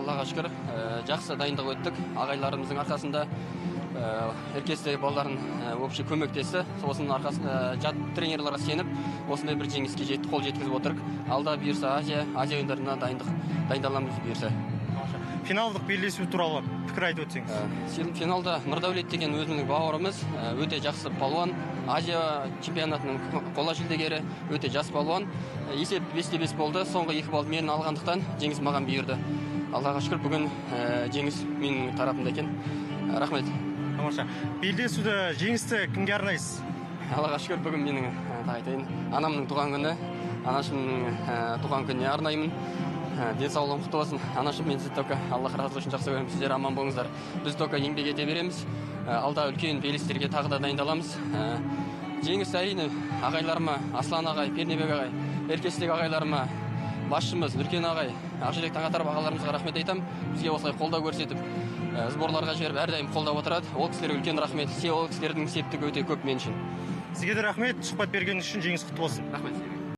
Аллаға шүкір, жақсы дайындық өттік. Ағайларымыздың арқасында Еркестегі балаларын общий көмектесті. Сосын арқасында жат тренерларға сеніп, осындай бір жеңіске қол жеткізіп отырық. Алда бұйырса Азия ойындарына дайындаламыз бұйырса. Финалдық белдесу туралы пікір айтып өтсеңіз. Финалда Нұрдәулет деген өзімнің бауырымыз, өте жақсы палуан. Азия чемпионатының қола жүлдегері, өте жас палуан. Есеп 5-5 болды. Соңғы 2 балды мен алғандықтан жеңіс маған бұйырды. Аллаға шүкір, бүгін жеңіс менің тарапымда екен. Рахмет. Тамаша. Белдесуді жеңісті кімге арнайсыз? Аллаға шүкір, бүгін менің анамның туған күні. Анашымның туған күніне арнаймын. Денсаулығың құтты болсын. Анашым, мен сізді только Аллах разы үшін жақсы көремін. Сіздер аман болыңыздар. Біз только еңбек ете береміз. Алда үлкен белестерге тағы да дайындаламыз. Жеңіс әрине ағайларыма, Аслан ағай, Пернебек ағай, Еркестегі ағайларыма, басшымыз Үркен ағай, Ақжүрек Таңатаров ағаларымызға рахмет айтам. Бізге осылай қолдау көрсетіп, сборларға жіберіп әрдайым қолдап отырады. Ол кісілерге үлкен рахмет. Ол кісілердің септігі өте көп мен үшін. Сізге де рахмет, сұхбат берген үшін жеңіс құтты болсын. Рахмет.